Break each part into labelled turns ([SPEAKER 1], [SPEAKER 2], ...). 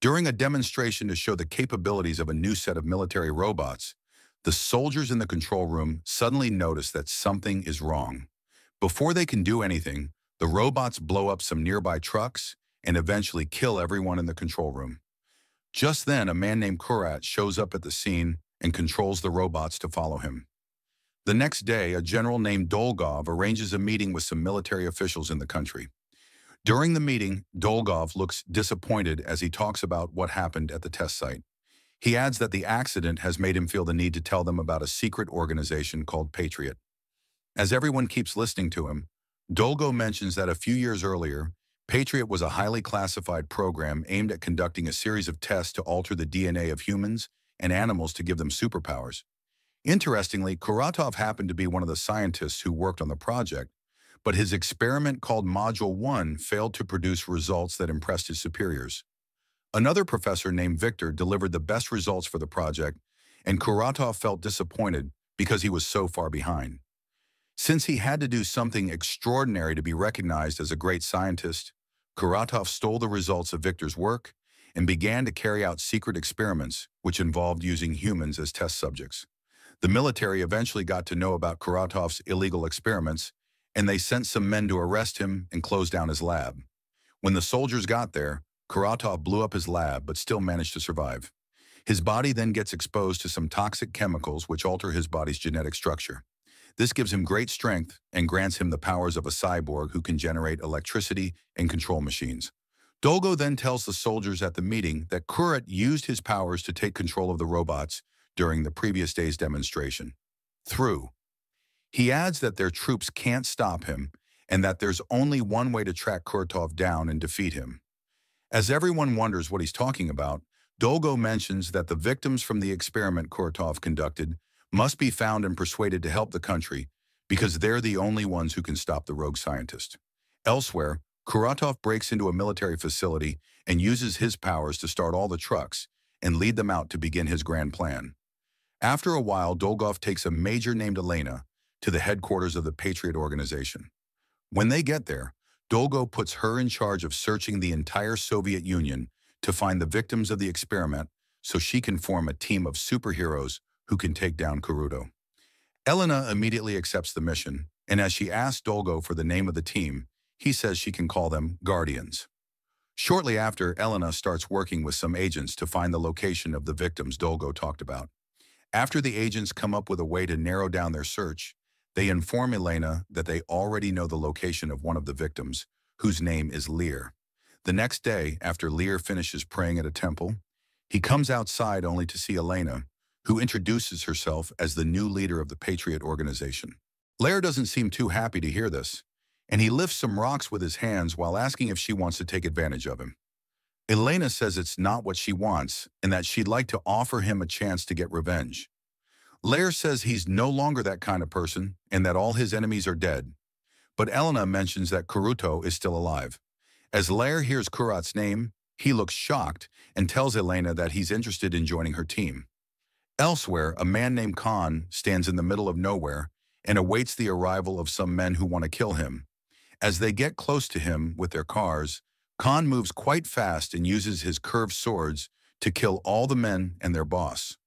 [SPEAKER 1] During a demonstration to show the capabilities of a new set of military robots, the soldiers in the control room suddenly notice that something is wrong. Before they can do anything, the robots blow up some nearby trucks and eventually kill everyone in the control room. Just then, a man named Kurat shows up at the scene and controls the robots to follow him. The next day, a general named Dolgov arranges a meeting with some military officials in the country. During the meeting, Dolgov looks disappointed as he talks about what happened at the test site. He adds that the accident has made him feel the need to tell them about a secret organization called Patriot. As everyone keeps listening to him, Dolgo mentions that a few years earlier, Patriot was a highly classified program aimed at conducting a series of tests to alter the DNA of humans and animals to give them superpowers. Interestingly, Kuratov happened to be one of the scientists who worked on the project, but his experiment called Module 1 failed to produce results that impressed his superiors. Another professor named Victor delivered the best results for the project, and Kuratov felt disappointed because he was so far behind. Since he had to do something extraordinary to be recognized as a great scientist, Kuratov stole the results of Victor's work and began to carry out secret experiments which involved using humans as test subjects. The military eventually got to know about Kuratov's illegal experiments, and they sent some men to arrest him and close down his lab. When the soldiers got there, Kuratov blew up his lab but still managed to survive. His body then gets exposed to some toxic chemicals which alter his body's genetic structure. This gives him great strength and grants him the powers of a cyborg who can generate electricity and control machines. Dolgo then tells the soldiers at the meeting that Kurat used his powers to take control of the robots during the previous day's demonstration. He adds that their troops can't stop him and that there's only one way to track Kuratov down and defeat him. As everyone wonders what he's talking about, Dolgo mentions that the victims from the experiment Kuratov conducted must be found and persuaded to help the country because they're the only ones who can stop the rogue scientist. Elsewhere, Kuratov breaks into a military facility and uses his powers to start all the trucks and lead them out to begin his grand plan. After a while, Dolgov takes a major named Elena to the headquarters of the Patriot organization. When they get there, Dolgo puts her in charge of searching the entire Soviet Union to find the victims of the experiment so she can form a team of superheroes who can take down Kuruto. Elena immediately accepts the mission, and as she asks Dolgo for the name of the team, he says she can call them Guardians. Shortly after, Elena starts working with some agents to find the location of the victims Dolgo talked about. After the agents come up with a way to narrow down their search, they inform Elena that they already know the location of one of the victims, whose name is Lear. The next day, after Lear finishes praying at a temple, he comes outside only to see Elena, who introduces herself as the new leader of the Patriot organization. Lear doesn't seem too happy to hear this, and he lifts some rocks with his hands while asking if she wants to take advantage of him. Elena says it's not what she wants and that she'd like to offer him a chance to get revenge. Lear says he's no longer that kind of person and that all his enemies are dead, but Elena mentions that Kuruto is still alive. As Lear hears Kurat's name, he looks shocked and tells Elena that he's interested in joining her team. Elsewhere, a man named Khan stands in the middle of nowhere and awaits the arrival of some men who want to kill him. As they get close to him with their cars, Khan moves quite fast and uses his curved swords to kill all the men and their boss.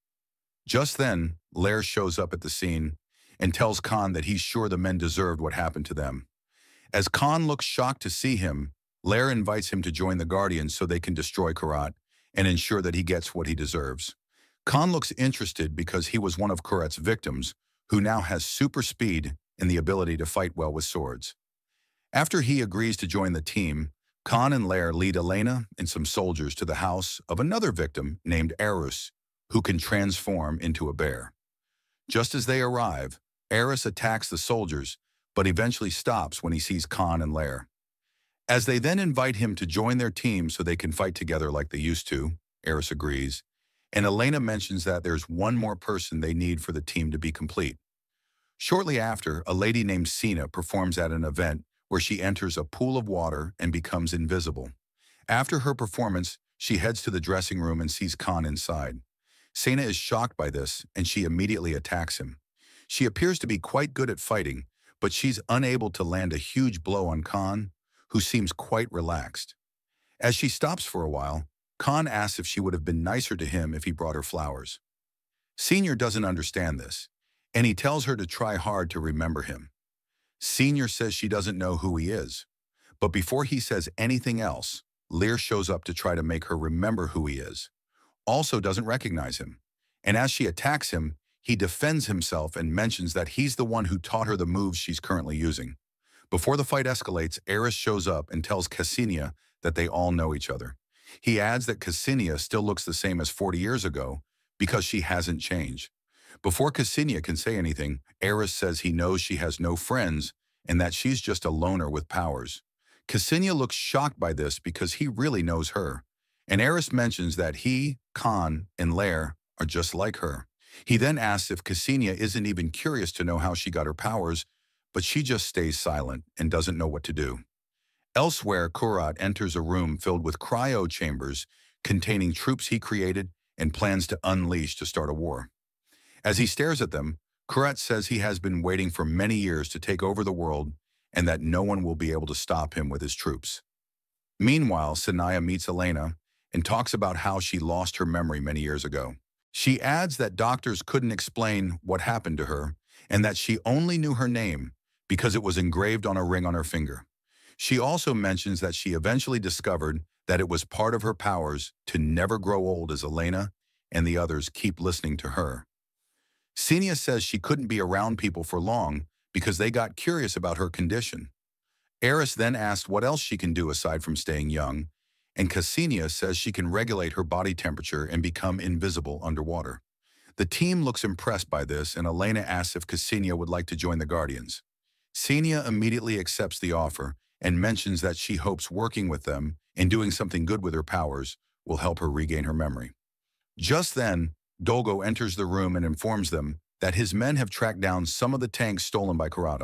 [SPEAKER 1] Just then, Lear shows up at the scene and tells Khan that he's sure the men deserved what happened to them. As Khan looks shocked to see him, Lear invites him to join the Guardians so they can destroy Kurat and ensure that he gets what he deserves. Khan looks interested because he was one of Kurat's victims, who now has super speed and the ability to fight well with swords. After he agrees to join the team, Khan and Lear lead Elena and some soldiers to the house of another victim named Eris, who can transform into a bear. Just as they arrive, Eris attacks the soldiers, but eventually stops when he sees Khan and Lear. As they then invite him to join their team so they can fight together like they used to, Eris agrees, and Elena mentions that there's one more person they need for the team to be complete. Shortly after, a lady named Sina performs at an event where she enters a pool of water and becomes invisible. After her performance, she heads to the dressing room and sees Khan inside. Sina is shocked by this, and she immediately attacks him. She appears to be quite good at fighting, but she's unable to land a huge blow on Khan, who seems quite relaxed. As she stops for a while, Khan asks if she would have been nicer to him if he brought her flowers. Senior doesn't understand this, and he tells her to try hard to remember him. Senior says she doesn't know who he is, but before he says anything else, Lear shows up to try to make her remember who he is. Also doesn't recognize him, and as she attacks him, he defends himself and mentions that he's the one who taught her the moves she's currently using. Before the fight escalates, Eris shows up and tells Ksenia that they all know each other. He adds that Ksenia still looks the same as 40 years ago because she hasn't changed. Before Ksenia can say anything, Eris says he knows she has no friends and that she's just a loner with powers. Ksenia looks shocked by this because he really knows her. And Eris mentions that he, Khan, and Lair are just like her. He then asks if Ksenia isn't even curious to know how she got her powers, but she just stays silent and doesn't know what to do. Elsewhere, Kurat enters a room filled with cryo chambers containing troops he created and plans to unleash to start a war. As he stares at them, Kurat says he has been waiting for many years to take over the world and that no one will be able to stop him with his troops. Meanwhile, Sanaya meets Elena and talks about how she lost her memory many years ago. She adds that doctors couldn't explain what happened to her and that she only knew her name because it was engraved on a ring on her finger. She also mentions that she eventually discovered that it was part of her powers to never grow old as Elena and the others keep listening to her. Senia says she couldn't be around people for long because they got curious about her condition. Eris then asks what else she can do aside from staying young, and Ksenia says she can regulate her body temperature and become invisible underwater. The team looks impressed by this, and Elena asks if Ksenia would like to join the Guardians. Senia immediately accepts the offer and mentions that she hopes working with them and doing something good with her powers will help her regain her memory. Just then, Dolgo enters the room and informs them that his men have tracked down some of the tanks stolen by Kurat.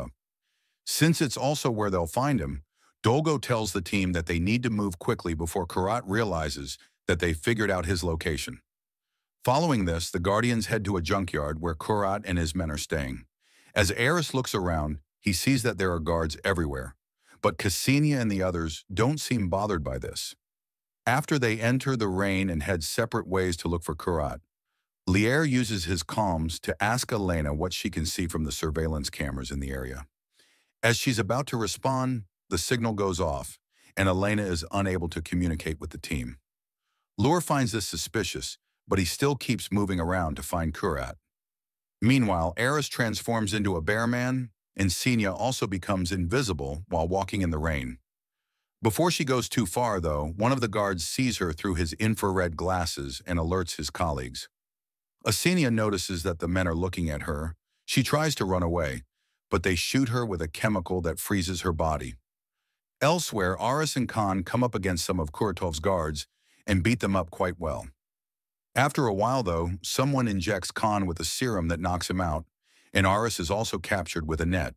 [SPEAKER 1] Since it's also where they'll find him, Dolgo tells the team that they need to move quickly before Kurat realizes that they figured out his location. Following this, the Guardians head to a junkyard where Kurat and his men are staying. As Eris looks around, he sees that there are guards everywhere, but Ksenia and the others don't seem bothered by this. After they enter the rain and head separate ways to look for Kurat, Lier uses his comms to ask Elena what she can see from the surveillance cameras in the area. As she's about to respond, the signal goes off, and Elena is unable to communicate with the team. Lure finds this suspicious, but he still keeps moving around to find Kurat. Meanwhile, Eris transforms into a bear man, and Senia also becomes invisible while walking in the rain. Before she goes too far, though, one of the guards sees her through his infrared glasses and alerts his colleagues. Senia notices that the men are looking at her. She tries to run away, but they shoot her with a chemical that freezes her body. Elsewhere, Aris and Khan come up against some of Kuratov's guards and beat them up quite well. After a while, though, someone injects Khan with a serum that knocks him out, and Aris is also captured with a net.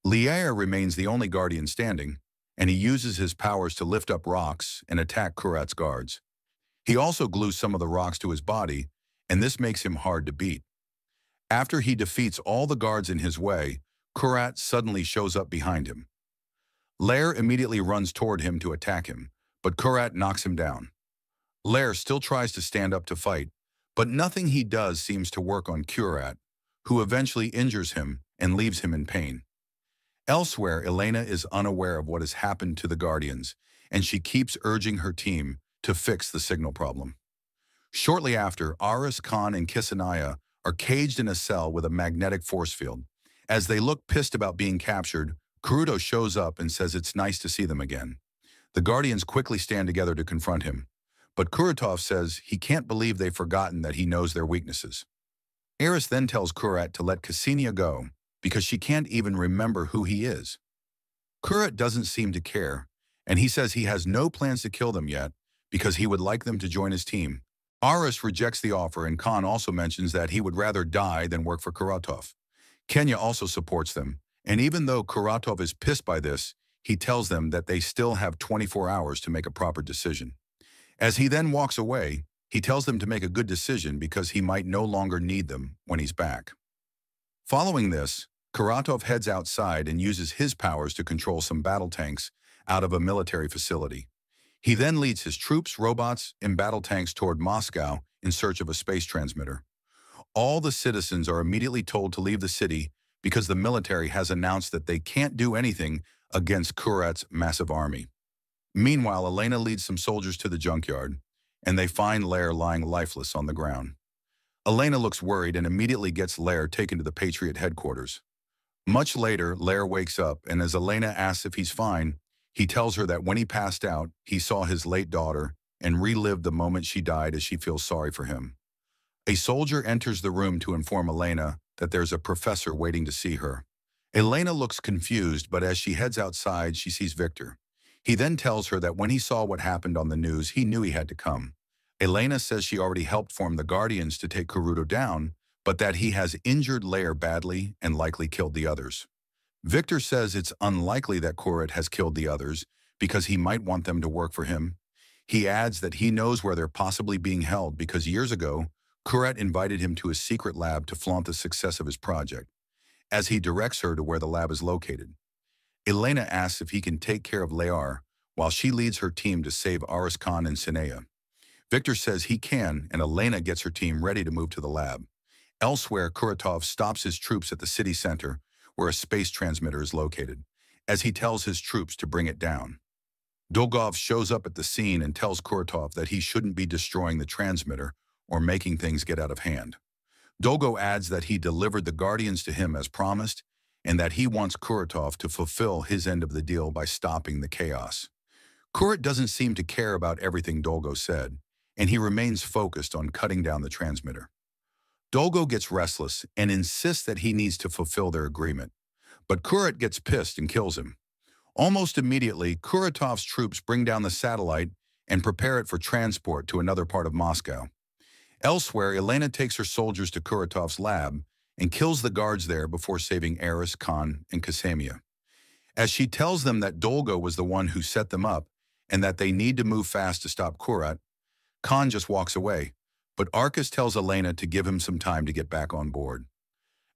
[SPEAKER 1] Lier remains the only Guardian standing, and he uses his powers to lift up rocks and attack Kurat's guards. He also glues some of the rocks to his body, and this makes him hard to beat. After he defeats all the guards in his way, Kurat suddenly shows up behind him. Lair immediately runs toward him to attack him, but Kurat knocks him down. Lair still tries to stand up to fight, but nothing he does seems to work on Kurat, who eventually injures him and leaves him in pain. Elsewhere, Elena is unaware of what has happened to the Guardians, and she keeps urging her team to fix the signal problem. Shortly after, Aris, Khan, and Ksenia are caged in a cell with a magnetic force field. As they look pissed about being captured, Kuruto shows up and says it's nice to see them again. The Guardians quickly stand together to confront him, but Kuratov says he can't believe they've forgotten that he knows their weaknesses. Eris then tells Kurat to let Ksenia go because she can't even remember who he is. Kurat doesn't seem to care, and he says he has no plans to kill them yet because he would like them to join his team. Aris rejects the offer, and Khan also mentions that he would rather die than work for Kuratov. Kenya also supports them, and even though Kuratov is pissed by this, he tells them that they still have 24 hours to make a proper decision. As he then walks away, he tells them to make a good decision because he might no longer need them when he's back. Following this, Kuratov heads outside and uses his powers to control some battle tanks out of a military facility. He then leads his troops, robots, and battle tanks toward Moscow in search of a space transmitter. All the citizens are immediately told to leave the city because the military has announced that they can't do anything against Kurat's massive army. Meanwhile, Elena leads some soldiers to the junkyard, and they find Lair lying lifeless on the ground. Elena looks worried and immediately gets Lair taken to the Patriot headquarters. Much later, Lair wakes up, and as Elena asks if he's fine, he tells her that when he passed out, he saw his late daughter and relived the moment she died as she feels sorry for him. A soldier enters the room to inform Elena that there's a professor waiting to see her. Elena looks confused, but as she heads outside, she sees Victor. He then tells her that when he saw what happened on the news, he knew he had to come. Elena says she already helped form the Guardians to take Kuruto down, but that he has injured Lair badly and likely killed the others. Victor says it's unlikely that Kurat has killed the others because he might want them to work for him. He adds that he knows where they're possibly being held because years ago, Kurat invited him to a secret lab to flaunt the success of his project, as he directs her to where the lab is located. Elena asks if he can take care of Lair while she leads her team to save Aris Khan and Sinea. Victor says he can, and Elena gets her team ready to move to the lab. Elsewhere, Kuratov stops his troops at the city center, where a space transmitter is located, as he tells his troops to bring it down. Dolgov shows up at the scene and tells Kuratov that he shouldn't be destroying the transmitter or making things get out of hand. Dolgo adds that he delivered the Guardians to him as promised, and that he wants Kuratov to fulfill his end of the deal by stopping the chaos. Kurat doesn't seem to care about everything Dolgo said, and he remains focused on cutting down the transmitter. Dolgo gets restless and insists that he needs to fulfill their agreement, but Kurat gets pissed and kills him. Almost immediately, Kuratov's troops bring down the satellite and prepare it for transport to another part of Moscow. Elsewhere, Elena takes her soldiers to Kuratov's lab and kills the guards there before saving Aris, Khan, and Kasamia. As she tells them that Dolgo was the one who set them up and that they need to move fast to stop Kurat, Khan just walks away, but Arcus tells Elena to give him some time to get back on board.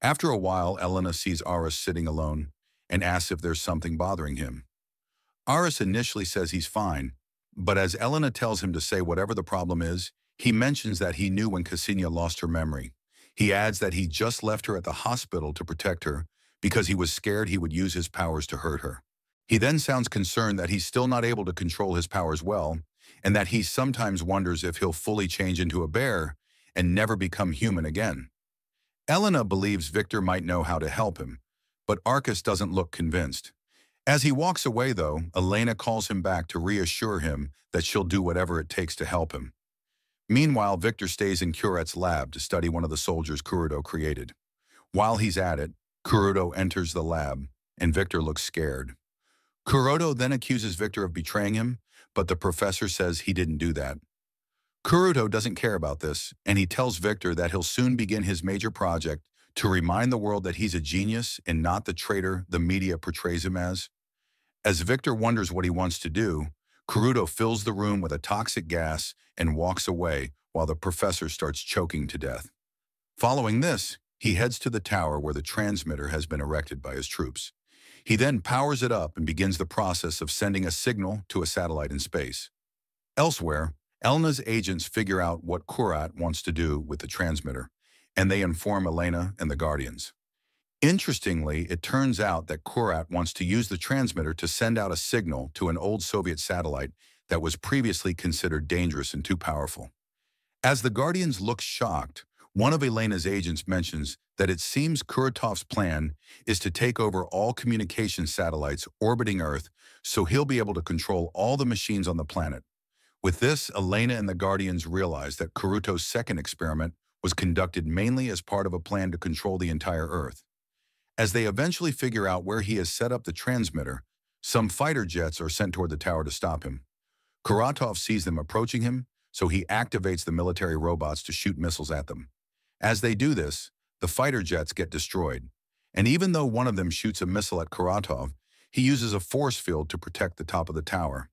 [SPEAKER 1] After a while, Elena sees Aris sitting alone and asks if there's something bothering him. Aris initially says he's fine, but as Elena tells him to say whatever the problem is, he mentions that he knew when Ksenia lost her memory. He adds that he just left her at the hospital to protect her because he was scared he would use his powers to hurt her. He then sounds concerned that he's still not able to control his powers well, and that he sometimes wonders if he'll fully change into a bear and never become human again. Elena believes Victor might know how to help him, but Arcus doesn't look convinced. As he walks away, though, Elena calls him back to reassure him that she'll do whatever it takes to help him. Meanwhile, Victor stays in Kurat's lab to study one of the soldiers Kuruto created. While he's at it, Kuruto enters the lab, and Victor looks scared. Kuruto then accuses Victor of betraying him, but the professor says he didn't do that. Kuruto doesn't care about this, and he tells Victor that he'll soon begin his major project to remind the world that he's a genius and not the traitor the media portrays him as. As Victor wonders what he wants to do, Kuruto fills the room with a toxic gas and walks away while the professor starts choking to death. Following this, he heads to the tower where the transmitter has been erected by his troops. He then powers it up and begins the process of sending a signal to a satellite in space. Elsewhere, Elena's agents figure out what Kurat wants to do with the transmitter, and they inform Elena and the Guardians. Interestingly, it turns out that Kurat wants to use the transmitter to send out a signal to an old Soviet satellite that was previously considered dangerous and too powerful. As the Guardians look shocked, one of Elena's agents mentions that it seems Kuratov's plan is to take over all communication satellites orbiting Earth so he'll be able to control all the machines on the planet. With this, Elena and the Guardians realize that Kuruto's second experiment was conducted mainly as part of a plan to control the entire Earth. As they eventually figure out where he has set up the transmitter, some fighter jets are sent toward the tower to stop him. Kuratov sees them approaching him, so he activates the military robots to shoot missiles at them. As they do this, the fighter jets get destroyed, and even though one of them shoots a missile at Kuratov, he uses a force field to protect the top of the tower.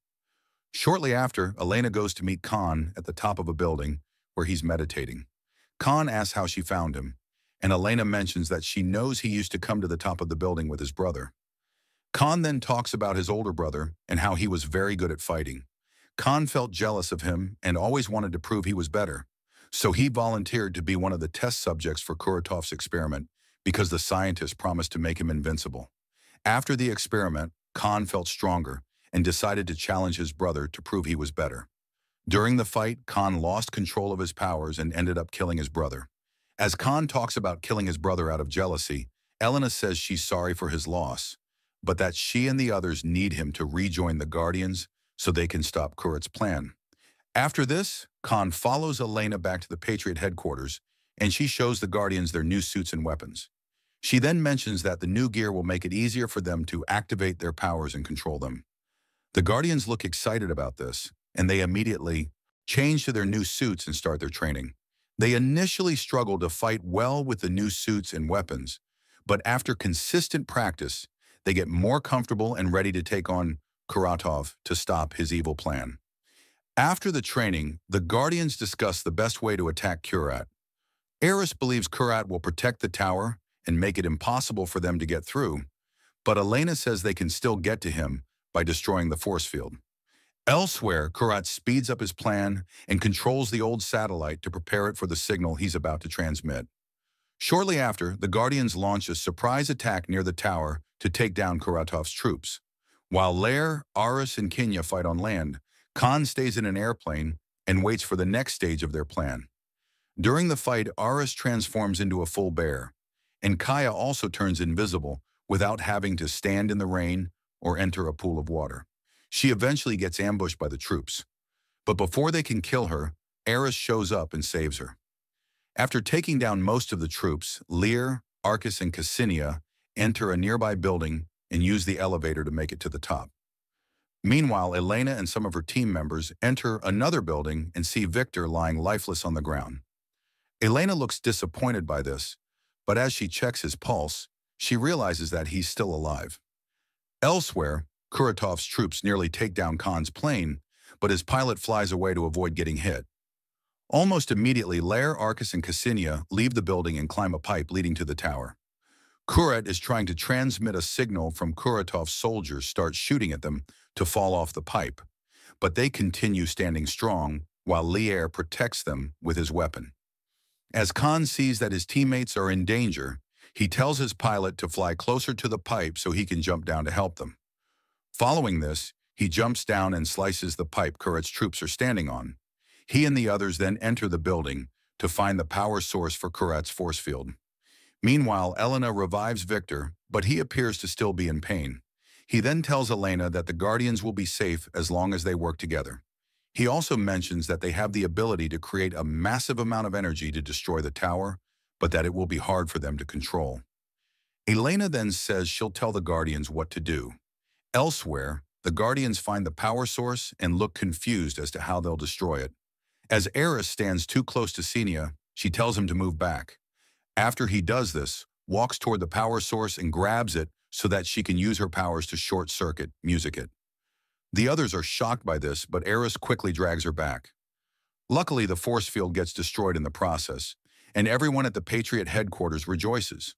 [SPEAKER 1] Shortly after, Elena goes to meet Khan at the top of a building where he's meditating. Khan asks how she found him, and Elena mentions that she knows he used to come to the top of the building with his brother. Khan then talks about his older brother and how he was very good at fighting. Khan felt jealous of him and always wanted to prove he was better. So he volunteered to be one of the test subjects for Kuratov's experiment because the scientist promised to make him invincible. After the experiment, Khan felt stronger and decided to challenge his brother to prove he was better. During the fight, Khan lost control of his powers and ended up killing his brother. As Khan talks about killing his brother out of jealousy, Elena says she's sorry for his loss, but that she and the others need him to rejoin the Guardians so they can stop Kurat's plan. After this, Khan follows Elena back to the Patriot headquarters, and she shows the Guardians their new suits and weapons. She then mentions that the new gear will make it easier for them to activate their powers and control them. The Guardians look excited about this, and they immediately change to their new suits and start their training. They initially struggle to fight well with the new suits and weapons, but after consistent practice, they get more comfortable and ready to take on Kuratov to stop his evil plan. After the training, the Guardians discuss the best way to attack Kurat. Eris believes Kurat will protect the tower and make it impossible for them to get through, but Elena says they can still get to him by destroying the force field. Elsewhere, Kurat speeds up his plan and controls the old satellite to prepare it for the signal he's about to transmit. Shortly after, the Guardians launch a surprise attack near the tower to take down Kuratov's troops. While Lair, Aris, and Kinya fight on land, Khan stays in an airplane and waits for the next stage of their plan. During the fight, Aris transforms into a full bear, and Kaya also turns invisible without having to stand in the rain or enter a pool of water. She eventually gets ambushed by the troops. But before they can kill her, Eris shows up and saves her. After taking down most of the troops, Lear, Arcus, and Cassinia enter a nearby building and use the elevator to make it to the top. Meanwhile, Elena and some of her team members enter another building and see Victor lying lifeless on the ground. Elena looks disappointed by this, but as she checks his pulse, she realizes that he's still alive. Elsewhere, Kuratov's troops nearly take down Khan's plane, but his pilot flies away to avoid getting hit. Almost immediately, Lair, Arcus, and Cassinia leave the building and climb a pipe leading to the tower. Kurat is trying to transmit a signal from Kuratov's soldiers start shooting at them to fall off the pipe, but they continue standing strong while Lier protects them with his weapon. As Khan sees that his teammates are in danger, he tells his pilot to fly closer to the pipe so he can jump down to help them. Following this, he jumps down and slices the pipe Kurat's troops are standing on. He and the others then enter the building to find the power source for Kurat's force field. Meanwhile, Elena revives Victor, but he appears to still be in pain. He then tells Elena that the Guardians will be safe as long as they work together. He also mentions that they have the ability to create a massive amount of energy to destroy the tower, but that it will be hard for them to control. Elena then says she'll tell the Guardians what to do. Elsewhere, the Guardians find the power source and look confused as to how they'll destroy it. As Eris stands too close to Senia, she tells him to move back. After he does this, walks toward the power source and grabs it so that she can use her powers to short-circuit music it. The others are shocked by this, but Eris quickly drags her back. Luckily, the force field gets destroyed in the process, and everyone at the Patriot headquarters rejoices.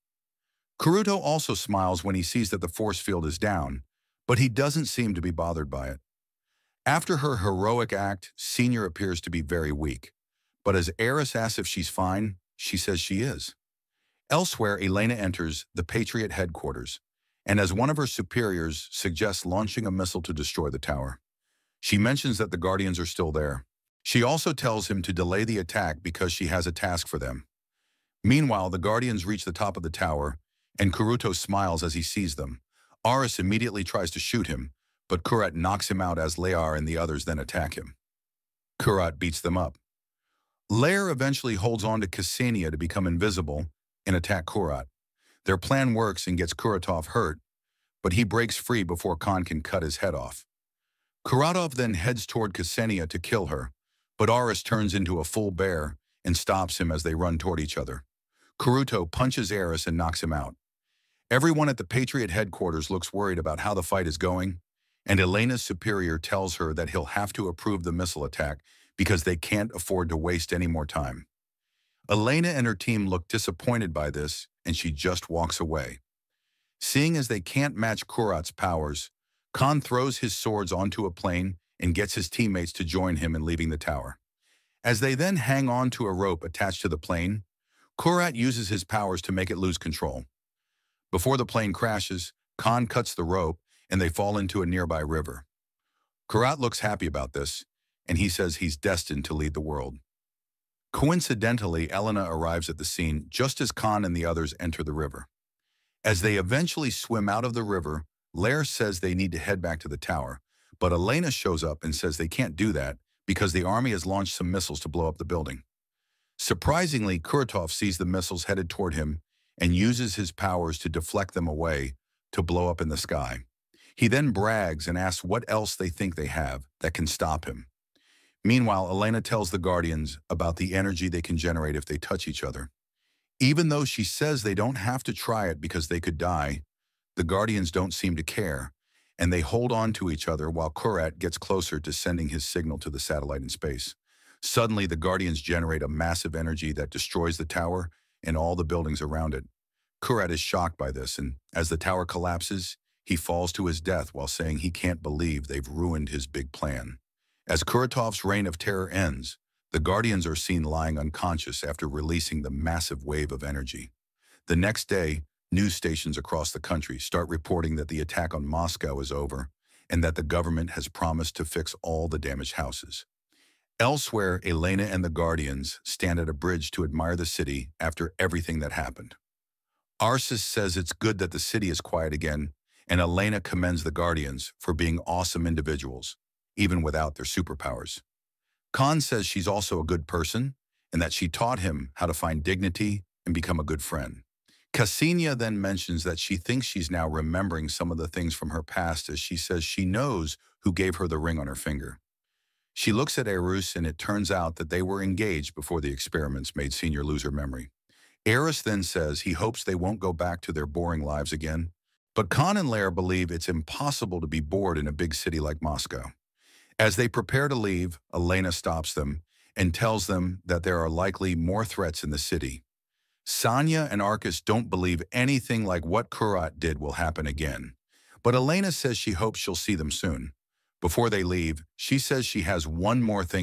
[SPEAKER 1] Kuruto also smiles when he sees that the force field is down, but he doesn't seem to be bothered by it. After her heroic act, Senior appears to be very weak, but as Eris asks if she's fine, she says she is. Elsewhere, Elena enters the Patriot headquarters, and as one of her superiors suggests launching a missile to destroy the tower. She mentions that the Guardians are still there. She also tells him to delay the attack because she has a task for them. Meanwhile, the Guardians reach the top of the tower, and Kuruto smiles as he sees them. Aris immediately tries to shoot him, but Kurat knocks him out as Lair and the others then attack him. Kurat beats them up. Lair eventually holds on to Cassinia to become invisible and attack Kurat. Their plan works and gets Kuratov hurt, but he breaks free before Khan can cut his head off. Kuratov then heads toward Cassinia to kill her, but Aris turns into a full bear and stops him as they run toward each other. Kuruto punches Eris and knocks him out. Everyone at the Patriot headquarters looks worried about how the fight is going, and Elena's superior tells her that he'll have to approve the missile attack because they can't afford to waste any more time. Elena and her team look disappointed by this, and she just walks away. Seeing as they can't match Kurat's powers, Khan throws his swords onto a plane and gets his teammates to join him in leaving the tower. As they then hang on to a rope attached to the plane, Kurat uses his powers to make it lose control. Before the plane crashes, Khan cuts the rope and they fall into a nearby river. Kurat looks happy about this, and he says he's destined to lead the world. Coincidentally, Elena arrives at the scene just as Khan and the others enter the river. As they eventually swim out of the river, Lair says they need to head back to the tower, but Elena shows up and says they can't do that because the army has launched some missiles to blow up the building. Surprisingly, Kuratov sees the missiles headed toward him and uses his powers to deflect them away to blow up in the sky. He then brags and asks what else they think they have that can stop him. Meanwhile, Elena tells the Guardians about the energy they can generate if they touch each other. Even though she says they don't have to try it because they could die, the Guardians don't seem to care, and they hold on to each other while Kurat gets closer to sending his signal to the satellite in space. Suddenly, the Guardians generate a massive energy that destroys the tower and all the buildings around it. Kurat is shocked by this, and as the tower collapses, he falls to his death while saying he can't believe they've ruined his big plan. As Kuratov's reign of terror ends, the Guardians are seen lying unconscious after releasing the massive wave of energy. The next day, news stations across the country start reporting that the attack on Moscow is over and that the government has promised to fix all the damaged houses. Elsewhere, Elena and the Guardians stand at a bridge to admire the city after everything that happened. Arsis says it's good that the city is quiet again, and Elena commends the Guardians for being awesome individuals, even without their superpowers. Khan says she's also a good person and that she taught him how to find dignity and become a good friend. Ksenia then mentions that she thinks she's now remembering some of the things from her past as she says she knows who gave her the ring on her finger. She looks at Eris and it turns out that they were engaged before the experiments made Senior lose her memory. Eris then says he hopes they won't go back to their boring lives again, but Khan and Lair believe it's impossible to be bored in a big city like Moscow. As they prepare to leave, Elena stops them and tells them that there are likely more threats in the city. Sanya and Arkus don't believe anything like what Kurat did will happen again, but Elena says she hopes she'll see them soon. Before they leave, she says she has one more thing